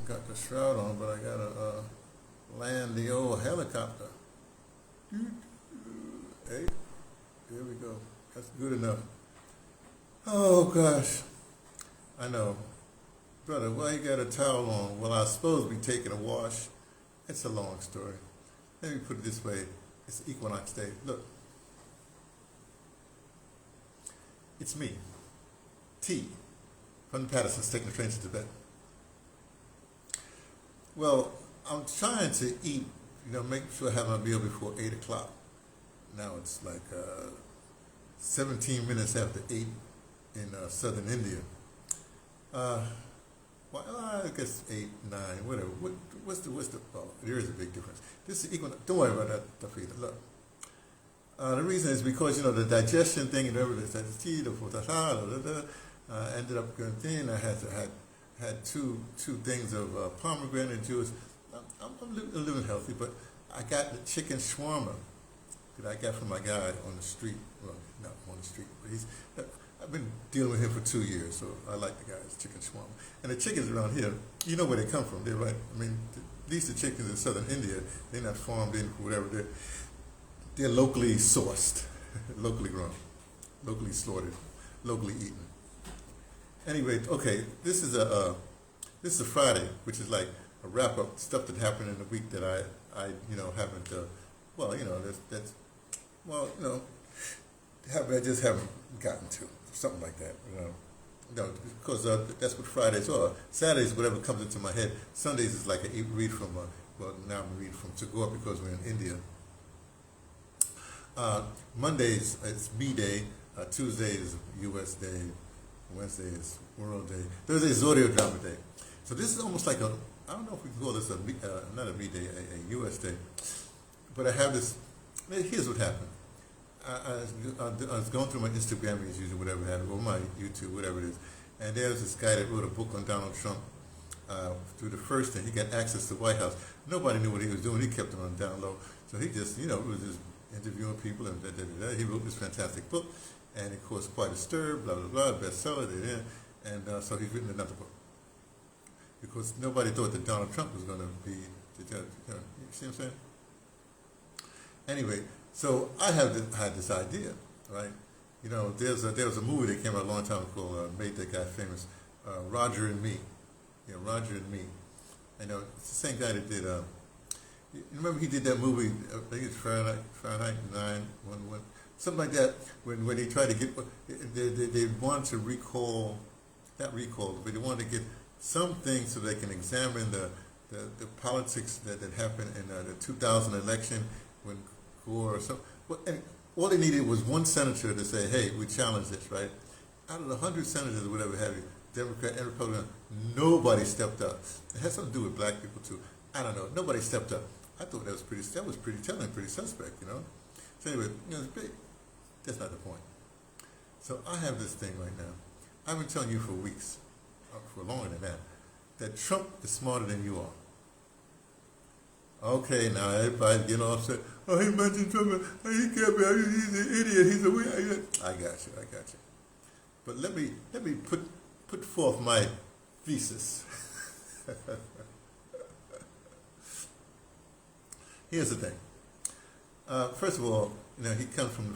got the shroud on, but I gotta land the old helicopter. Hey, there we go. That's good enough. Oh gosh, I know, brother. Why you got a towel on? Well, I was supposed to be taking a wash. It's a long story. Let me put it this way: it's Equinox Day. Look, it's me, T, from the Pattersons, taking the train to Tibet. Well, I'm trying to eat, make sure I have my meal before 8 o'clock. Now it's like 17 minutes after 8 in southern India. Well, I guess 8, 9, whatever. What's the, oh, there is a big difference. This is equal, don't worry about that stuff either. Look, the reason is because, the digestion thing and everything, ended up going thin. I had two things of pomegranate juice. I'm living healthy, but I got the chicken shawarma that I got from my guy on the street. Well, not on the street, but I've been dealing with him for 2 years, so I like the guy's chicken shawarma. And the chickens around here, you know where they come from. They're right. I mean, at least the chickens in southern India, they're not farmed in for whatever. They're locally sourced, locally grown, locally slaughtered, locally eaten. Anyway, okay, this is a Friday, which is like a wrap up stuff that happened in the week that I haven't I just haven't gotten to, something like that, because that's what Fridays are. Saturdays, whatever comes into my head. Sundays is like a read from now I'm reading from Tagore because we're in India. Mondays it's me day. Tuesday is U.S. Day. Wednesday is World Day. Thursday is Zodiac Drama Day. So this is almost like I don't know if we can call this not a me day, a U.S. Day. But I have this. Here's what happened. I was going through my Instagram as usual, whatever I had, or my YouTube, whatever it is, and there was this guy that wrote a book on Donald Trump. Through the first thing, he got access to the White House. Nobody knew what he was doing. He kept it on the down low. So he just, was just interviewing people and He wrote this fantastic book, and it caused quite a stir, blah, blah, blah, bestseller, and so he's written another book. Because nobody thought that Donald Trump was going to be, you see what I'm saying? Anyway, so I had this idea, right? There was a movie that came out a long time ago, made that guy famous, Roger and Me. Yeah, Roger and Me. It's the same guy that did, you remember he did that movie, I think it's Fahrenheit 9/11, something like that, when they tried to get, they wanted to not recall, but they wanted to get something so they can examine the politics that happened in the 2000 election when Gore or something. And all they needed was one senator to say, hey, we challenge this, right? Out of the 100 senators or whatever have you, Democrat and Republican, nobody stepped up. It had something to do with black people too. I don't know. Nobody stepped up. I thought that was pretty telling, pretty suspect, So anyway, it's big. That's not the point. So I have this thing right now. I've been telling you for weeks, for longer than that Trump is smarter than you are. Okay, now everybody's getting all upset. Oh, he mentioned Trump. He can't be. He's an idiot. He's a weird. I got you. But let me put forth my thesis. Here's the thing. First of all, he comes from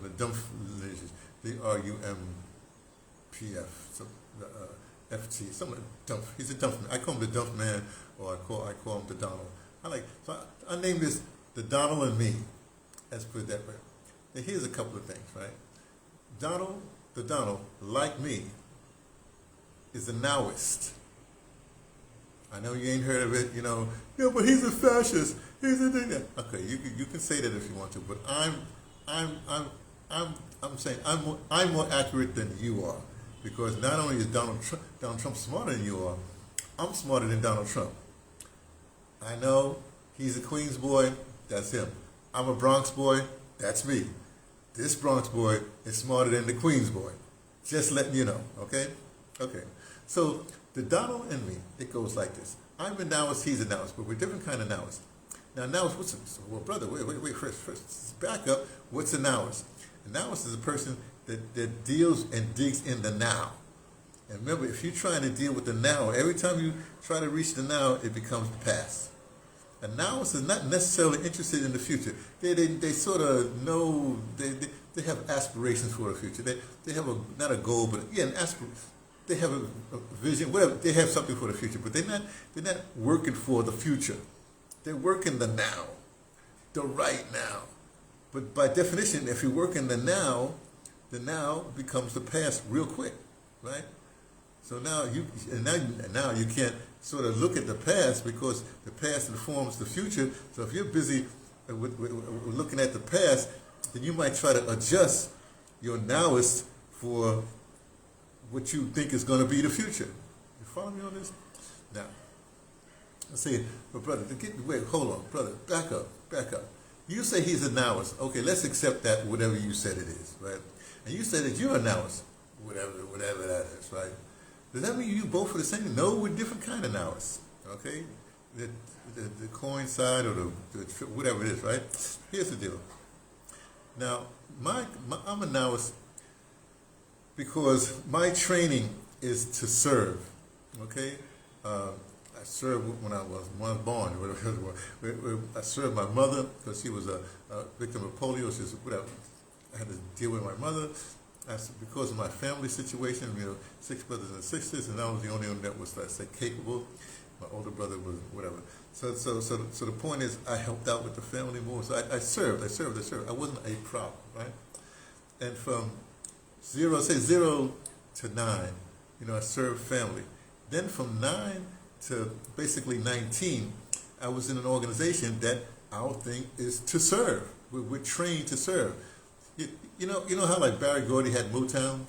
the Drumpf lineage, the RUMPF, so the FT, something Drumpf. He's a Drumpf man. I call him the Drumpf man, or I call him the Donald. I named this the Donald and Me. Let's put it that way. Now here's a couple of things, right? The Donald, like me, is a Nowist. I know you ain't heard of it, Yeah, but he's a fascist. He's a thing. Okay, you can say that if you want to, but I'm saying I'm more accurate than you are, because not only is Donald Trump smarter than you are, I'm smarter than Donald Trump. I know he's a Queens boy. That's him. I'm a Bronx boy. That's me. This Bronx boy is smarter than the Queens boy. Just letting you know, okay? Okay. So the Donald and me, it goes like this. I'm a Nowist, he's a Nowist, but we're different kind of Nowist. Now Nowist, well brother, wait, first, back up. What's a Nowist? A Nowist is a person that deals and digs in the now. And remember, if you're trying to deal with the now, every time you try to reach the now, it becomes the past. A nowist is not necessarily interested in the future. They sort of know, they have aspirations for the future. They have not a goal, but yeah, they have a vision, whatever. They have something for the future, but they're not working for the future. They're working the now, the right now. But by definition, if you work in the now becomes the past real quick, right? So now you can't sort of look at the past because the past informs the future. So if you're busy with looking at the past, then you might try to adjust your nowist for what you think is going to be the future. You follow me on this? Now, I say, but brother, wait, hold on, brother, back up. You say he's a nowist. Okay, let's accept that, whatever you said it is, right? And you say that you're a nowist, whatever that is, right? Does that mean you both are the same? No, we're different kind of nowists, okay? The coin side or the whatever it is, right? Here's the deal. Now, I'm a nowist because my training is to serve, okay? I served when I was born. I served my mother because she was a victim of polio. She was, whatever. I had to deal with my mother. Because of my family situation, 6 brothers and sisters, and I was the only one that was, let's say, capable. My older brother was whatever. So the point is, I helped out with the family more. So I served. I wasn't a problem, right? And from 0 to 9, I served family. Then from 9 to basically 19, I was in an organization that our thing is to serve. We're trained to serve. You know how like Barry Gordy had Motown,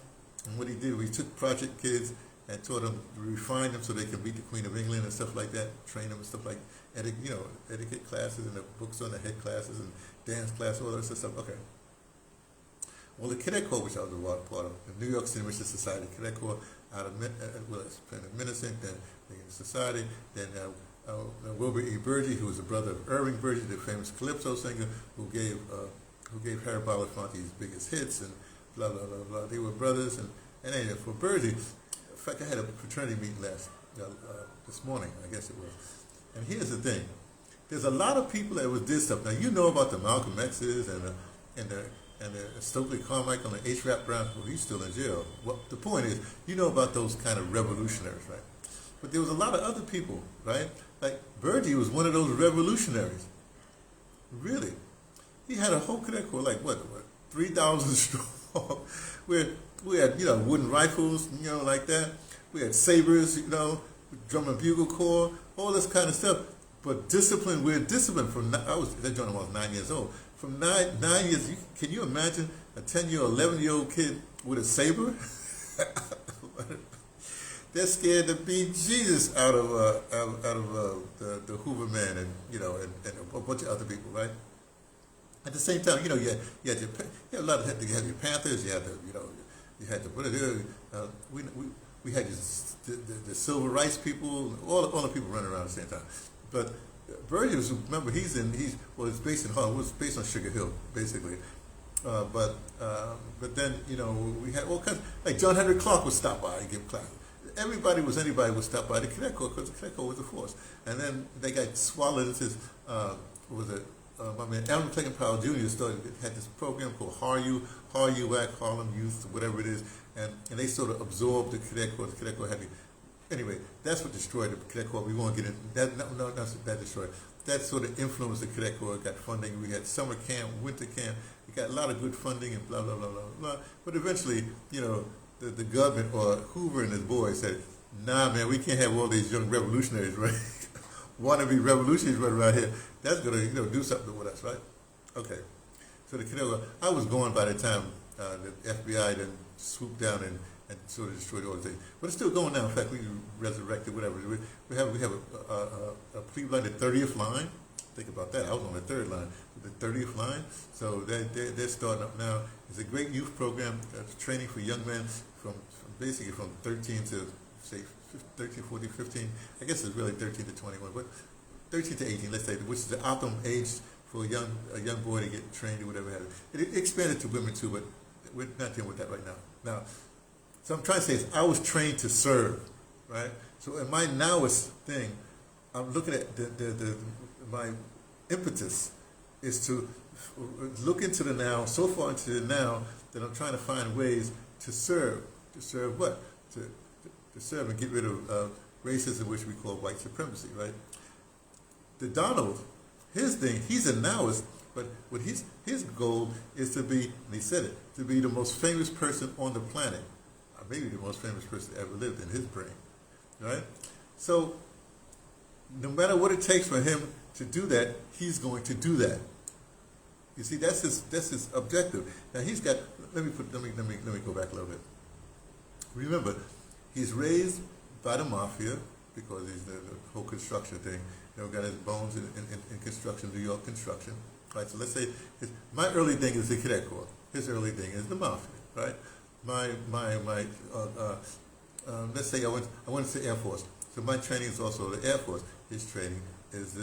and what he did, we took project kids and taught them, refined them so they could beat the Queen of England and stuff like that, train them and stuff like, etiquette classes and the books on the head classes and dance class, all that stuff. Okay. Well, the Cadet Corps, which I was a part of, the New York City Mission Society Cadet Corps, out of Minnesota, then the Society, then Wilbur E. Burgee, who was the brother of Irving Burgee, the famous calypso singer, who gave Harry Belafonte his biggest hits, and blah, blah, blah, blah. They were brothers, and anyway, for Burgee, in fact, I had a fraternity meeting this morning, I guess it was. And here's the thing. There's a lot of people that did stuff. Now, you know about the Malcolm X's and the Stokely Carmichael and H. Rap Brown. Well, he's still in jail. Well, the point is, you know about those kind of revolutionaries, right? But there was a lot of other people, right? Like, Burgee was one of those revolutionaries. Really. He had a whole cadet corps, like 3,000 strong. We had wooden rifles, like that. We had sabers, drum and bugle corps, all this kind of stuff. But discipline, we're disciplined from. That joint was 9 years old. From 9 years, can you imagine a 10-year, 11-year-old kid with a saber? They're scared to beat Jesus out of the Hoover man and a bunch of other people, right? At the same time, you had a lot of you had your Panthers, you had we had the civil rights people, all the people running around at the same time. But Burgee remember it's based in Harlem, it was based on Sugar Hill, basically. But then we had all kinds, like John Henry Clark would stop by and give classes. Anybody would stop by the Cadet Corps because the Cadet Corps was a force. And then they got swallowed into my man Alvin Clayton Powell Jr. had this program called Harlem Youth, whatever it is, and they sort of absorbed the Cadet Corps. The Cadet Corps had anyway, that's what destroyed the Cadet Corps. We won't get into that. No, that destroyed. That sort of influenced the Cadet Corps. Got funding. We had summer camp, winter camp. We got a lot of good funding and blah blah blah blah blah. But eventually, the government or Hoover and his boys said, "Nah, man, we can't have all these young revolutionaries, right? Wannabe revolutionaries running around here. That's gonna, do something with us, right?" Okay. So the Cadet Corps, I was gone by the time the FBI then swooped down and sort of destroyed the organization. But it's still going now. In fact, we resurrected whatever. We have a pre-line, the 30th line. Think about that. I was on the 3rd line, the 30th line. So they're starting up now. It's a great youth program, training for young men from basically from 13 to say 13, 14, 15. I guess it's really 13 to 21, but 13 to 18, let's say, which is the optimum age for a young boy to get trained or whatever. It expanded to women too, but we're not dealing with that right now. Now, So I'm trying to say is I was trained to serve, right? So in my nowist thing, I'm looking at my impetus is to look into the now, so far into the now that I'm trying to find ways to serve. To serve what? To serve and get rid of racism, which we call white supremacy, right? The Donald, his thing, he's a nowist, but what his goal is to be, and he said it, to be the most famous person on the planet. Maybe the most famous person ever lived in his brain, right? So no matter what it takes for him to do that, he's going to do that. You see, that's his objective. Now he's got. Let me go back a little bit. Remember, he's raised by the mafia because he's the whole construction thing. You know, got his bones in construction, New York construction, right? So let's say my early thing is the Cadet Corps. His early thing is the mafia, right? Let's say I went to the Air Force. So my training is also the Air Force. His training is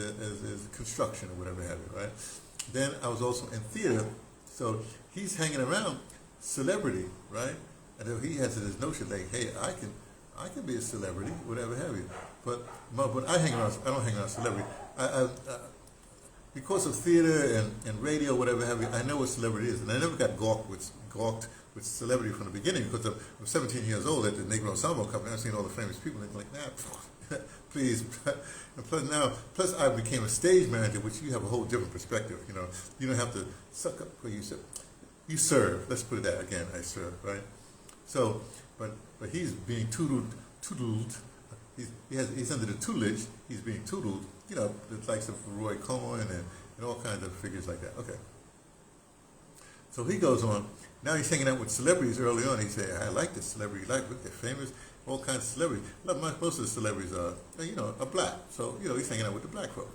construction or whatever have you, right? Then I was also in theater. So he's hanging around celebrity, right? And he has this notion like, hey, I can be a celebrity, whatever have you. But I don't hang around celebrity. Because of theater and radio, whatever have you, I know what celebrity is. And I never got gawked with celebrity from the beginning because I'm 17 years old at the Negro Ensemble Company. I've seen all the famous people and they're like, nah, please. And plus I became a stage manager, which you have a whole different perspective. You know, you don't have to suck up where you serve. Let's put it that again. I serve, right? So, but he's being tuteled. He's under the tutelage. He's being tuteled. You know, the likes of Roy Cohen and all kinds of figures like that. Okay. So he goes on. Now he's hanging out with celebrities early on. He said, I like this celebrity life. Look, they're famous. All kinds of celebrities. Most of the celebrities are black. So, he's hanging out with the black folk.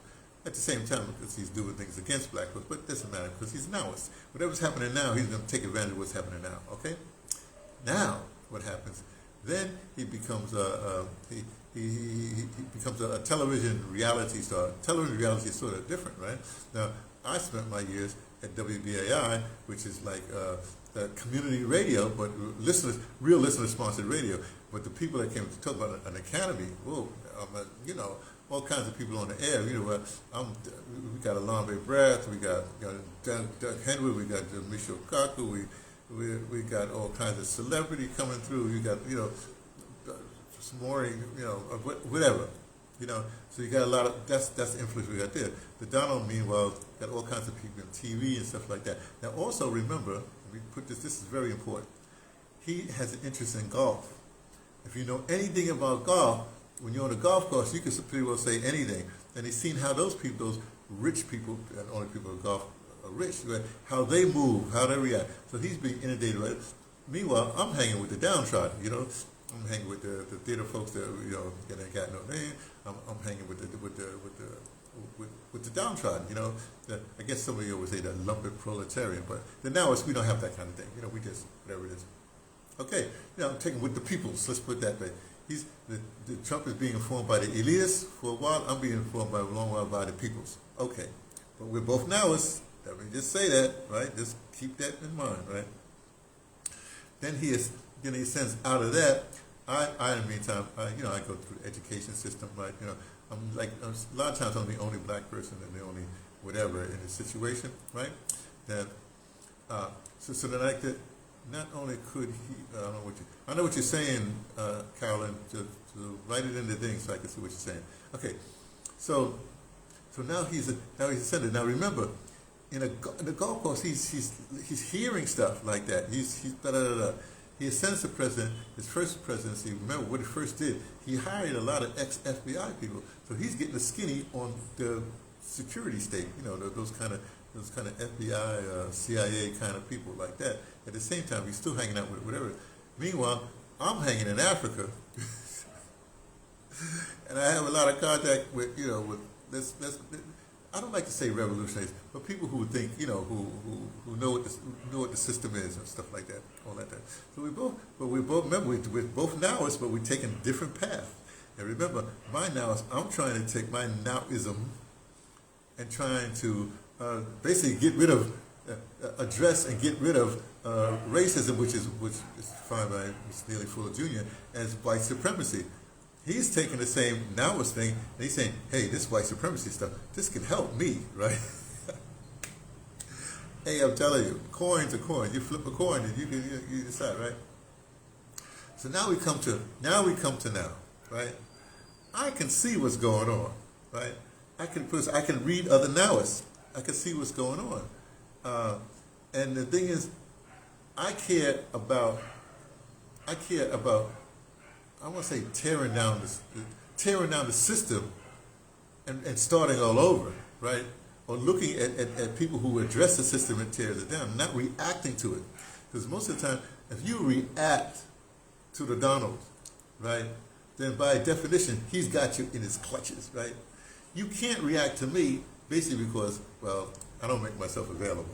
At the same time, because he's doing things against black folks, but it doesn't matter because he's nowist. Whatever's happening now, he's going to take advantage of what's happening now. Okay? Now, what happens? Then he becomes he becomes a television reality star. Television reality is sort of different, right? Now, I spent my years at WBAI, which is like community radio, but real listener-sponsored radio. But the people that came to talk about an academy, whoa, all kinds of people on the air. We got Alambe Brath, we got Doug Henry, we got Michelle Kaku, we got all kinds of celebrity coming through. You got some more, whatever. So you got a lot of that's the influence we got there. The Donald, meanwhile, got all kinds of people on TV and stuff like that. Now, also remember, we put this is very important. He has an interest in golf. If you know anything about golf, when you're on a golf course, you can pretty well say anything. And he's seen how those rich people, and only people who golf are rich, right? How they move, how they react. So he's being inundated, right? Meanwhile, I'm hanging with the downtrodden, I'm hanging with the theater folks that that ain't got no name. I'm hanging with the downtrodden. I guess somebody would say the lumped proletarian, but the Nowists, we don't have that kind of thing. We just whatever it is. Okay, I'm taking with the peoples. Let's put it that way. The Trump is being informed by the elitists for a while. I'm being informed by a long while by the peoples. Okay, but we're both Nowists. Let me just say that, right? Just keep that in mind, right? Then he sends out of that. I in the meantime, I go through the education system, right? I'm like a lot of times I'm the only black person and the only whatever in the situation, right? That so then like that. Not only could he, I know what you're saying, Carolyn. To write it in the thing so I can see what you're saying. Okay, so now he's a senator. Now remember, in the golf course, he's hearing stuff like that. He's da da da da. He ascends to president. His first presidency. Remember what he first did? He hired a lot of ex-FBI people. So he's getting a skinny on the security state. Those kind of FBI, CIA kind of people like that. At the same time, he's still hanging out with whatever. Meanwhile, I'm hanging in Africa, and I have a lot of contact with I don't like to say revolutionaries, but people who think who know what the system is and stuff like that, all that. So we both remember we're both Nowists, but we're taking a different path. And remember, my Nowist, I'm trying to take my Nowism and trying to basically get rid of address and get rid of racism, which is defined by Mr. Neely Fuller Jr. as white supremacy. He's taking the same Nowist thing and he's saying, hey, this white supremacy stuff, this can help me, right? Hey, I'm telling you, coins are coins. You flip a coin and you decide, right? So now we come to now, right? I can see what's going on, right? I can read other Nowists. I can see what's going on. And the thing is, I care about, I want to say tearing down the system and starting all over, right? Or looking at people who address the system and tears it down, not reacting to it. Because most of the time, if you react to the Donald, right, then by definition, he's got you in his clutches, right? You can't react to me basically because, well, I don't make myself available.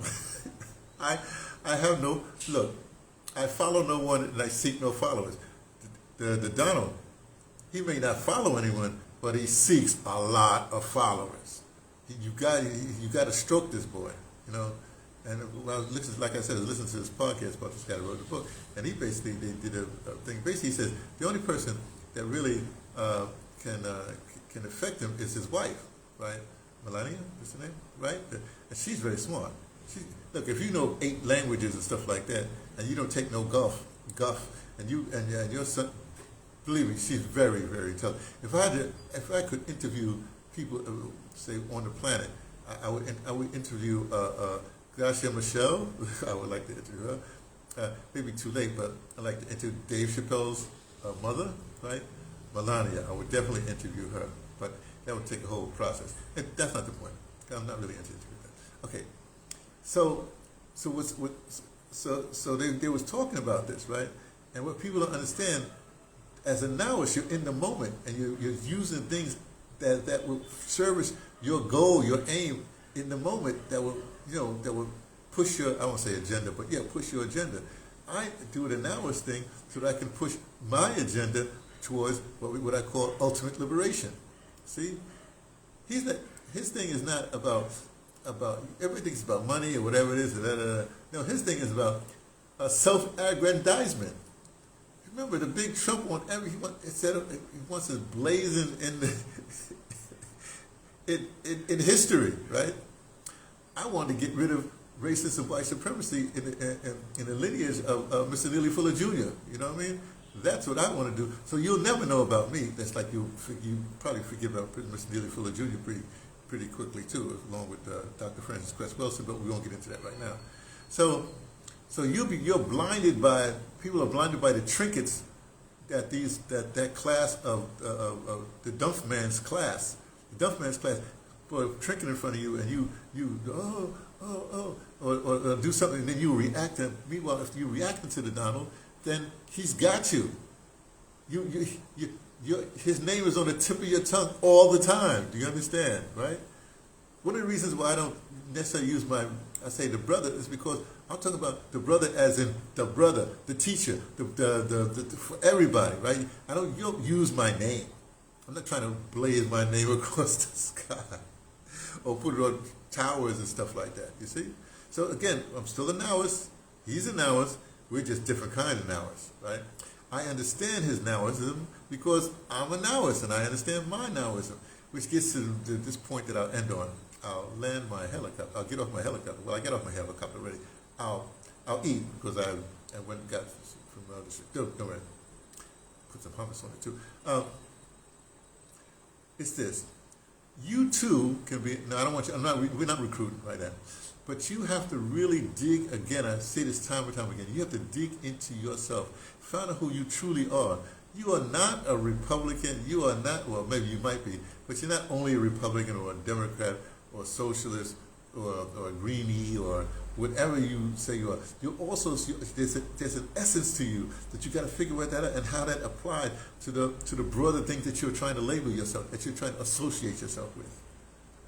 I have no, look, I follow no one and I seek no followers. The Donald, he may not follow anyone, but he seeks a lot of followers. You got to stroke this boy, you know. And like I said, I listened to this podcast about this guy who wrote the book, and he basically they did a thing. Basically, he says the only person that really can affect him is his wife, right? Melania, is her name, right? And she's very smart. Look, if you know 8 languages and stuff like that, and you don't take no guff, and your son, believe me, she's very, very intelligent. If I could interview people, say on the planet, I would interview Gracia Michelle. I would like to interview her. Maybe too late, but I'd like to interview Dave Chappelle's mother, right? Melania. I would definitely interview her, but that would take a whole process. And that's not the point. I'm not really into interviewing that. Okay, so they was talking about this, right? And what people don't understand, as a Nowist, you're in the moment and you're using things that will service your goal, your aim in the moment, that will push your, I won't say agenda, but yeah, push your agenda. I do the Nowist thing so that I can push my agenda towards what I call ultimate liberation. See, his thing is not about everything's about money or whatever it is. No, his thing is about self-aggrandizement. Remember the big Trump on every he wants to blazon in the in history, right? I want to get rid of racist and white supremacy in the lineage of Mr. Neely Fuller Jr. You know what I mean? That's what I want to do. So you'll never know about me. That's like you probably forget about Mr. Neely Fuller Jr. pretty quickly too, along with Dr. Francis Cress Wilson. But we won't get into that right now. So you're blinded by, people are blinded by the trinkets that class of the Drumpf man's class. The Drumpf man's class put a trinket in front of you, and you or do something, and then you react. And meanwhile, if you react to the Donald, then he's got you. His name is on the tip of your tongue all the time. Do you understand, right? One of the reasons why I don't necessarily use I say the brother, is because I'm talking about the brother as in the brother, the teacher, for everybody, right? You don't use my name. I'm not trying to blaze my name across the sky or put it on towers and stuff like that, you see? So again, I'm still a Nowist. He's a Nowist. We're just different kind of Nowists, right? I understand his Nowism because I'm a Nowist and I understand my Nowism, which gets to this point that I'll end on. I'll land my helicopter. I'll get off my helicopter. Well, I get off my helicopter already. I'll eat because I went and got from the street. Don't worry. Put some hummus on it too. It's this. You too can be. No, I don't want you. We're not recruiting right now. But you have to really dig again. I say this time and time again. You have to dig into yourself. Find out who you truly are. You are not a Republican. You are not. Well, maybe you might be, but you're not only a Republican or a Democrat or a socialist or a greenie or whatever you say you are. You're also, there's an essence to you that you got to figure out that out and how that applies to the broader things that you're trying to label yourself, that you're trying to associate yourself with.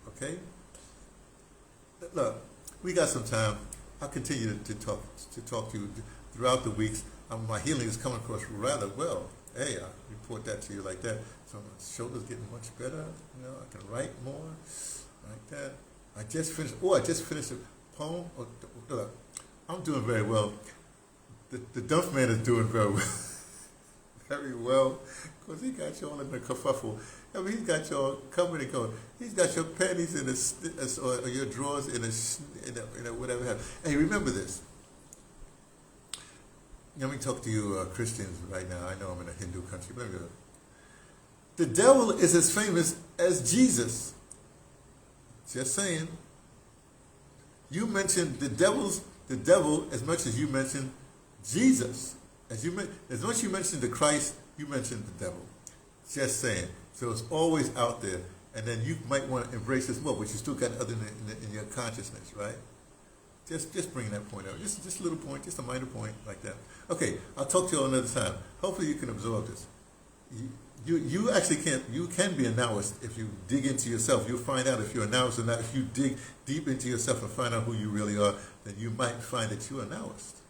Okay? Look, we got some time. I'll continue to talk to you throughout the weeks. My healing is coming across rather well. Hey, I report that to you like that. So my shoulder's getting much better. You know, I can write more like that. I just finished a poem? I'm doing very well. The Drumpf man is doing very well. Very well, because he got you all in the kerfuffle. I mean, he's got you all covered and covered. He's got your panties in or your drawers in a whatever. Hey, remember this. Let me talk to you Christians right now. I know I'm in a Hindu country. But let me go. The devil is as famous as Jesus. Just saying. You mentioned the devil as much as you mentioned Jesus. As much as you mentioned the Christ, you mentioned the devil. Just saying. So it's always out there. And then you might want to embrace this more, but you still got other in your consciousness, right? Just bringing that point out. Just a little point, just a minor point like that. Okay, I'll talk to you all another time. Hopefully you can absorb this. You actually can be a Nowist if you dig into yourself. You'll find out if you're a Nowist or not. If you dig deep into yourself and find out who you really are, then you might find that you're a Nowist.